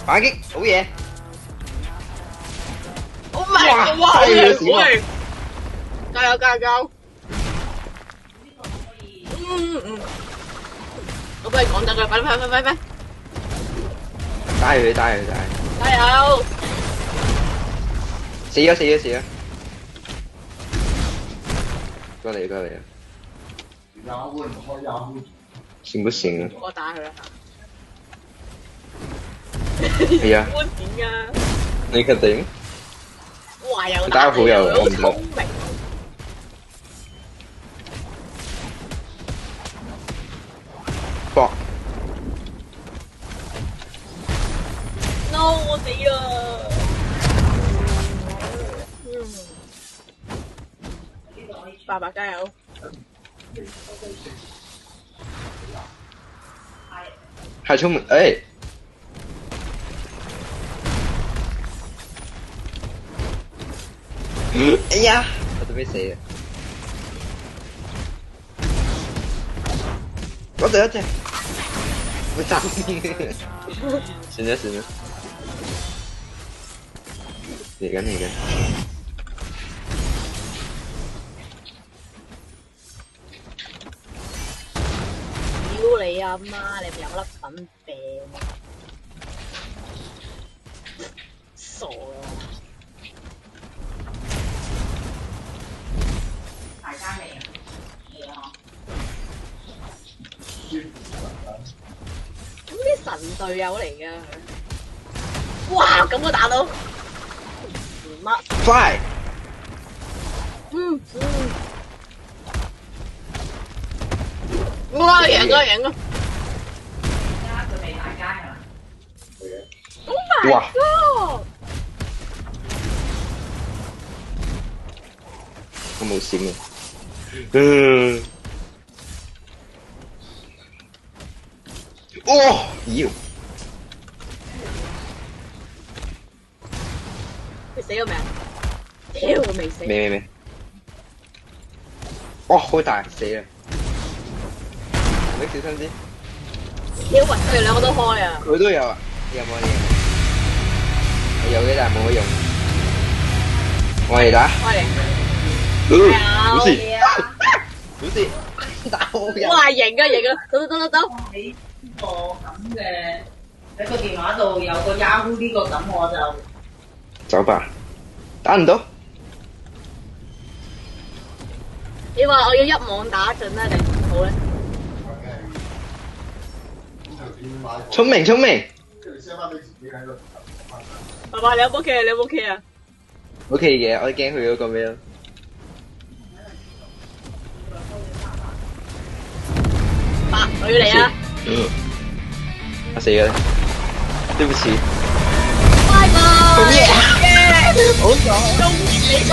反擊，好嘢！好慢，哇，好靚，好靚！加油加油加油！我幫你講得㗎，快！打佢！加油！死咗！過嚟！行不行啊？我打佢啦！係啊，觀點啊！你確定？哇！又打得好有好聰明。搏 ！No！ 我死啦！爸爸加油！太聰明，哎！哎呀，我準備死啦！我第一隻，我爭啲，算啦，嚟緊。屌你阿媽！你咪有粒粉病，傻啊！大家未啊？未啊！咁啲神隊友嚟㗎，哇！咁我打到乜 ？Fly！ 哇！贏啊！而家佢未大街啊！Oh my god！我冇閃啊！哦，妖！佢死咗未啊？屌，佢未死。未。哦，好大，死啦！你小心啲。屌，喂，佢哋兩個都開啊！佢都有啊？有冇嘢？有嘅，但係冇乜用。我嚟打。好事，打我人。哇，型啊！走！喺呢個咁嘅喺個電話度有個 Yahoo 呢個咁我就走吧，打唔到。你話我要一網打盡咧，定好咧？聰明。爸爸，你有冇 K 啊？ OK 嘅，我驚佢嗰個咩咯。爸，我要嚟啊！我死咗，對不起。拜拜。好嘢，好爽，終於你錯。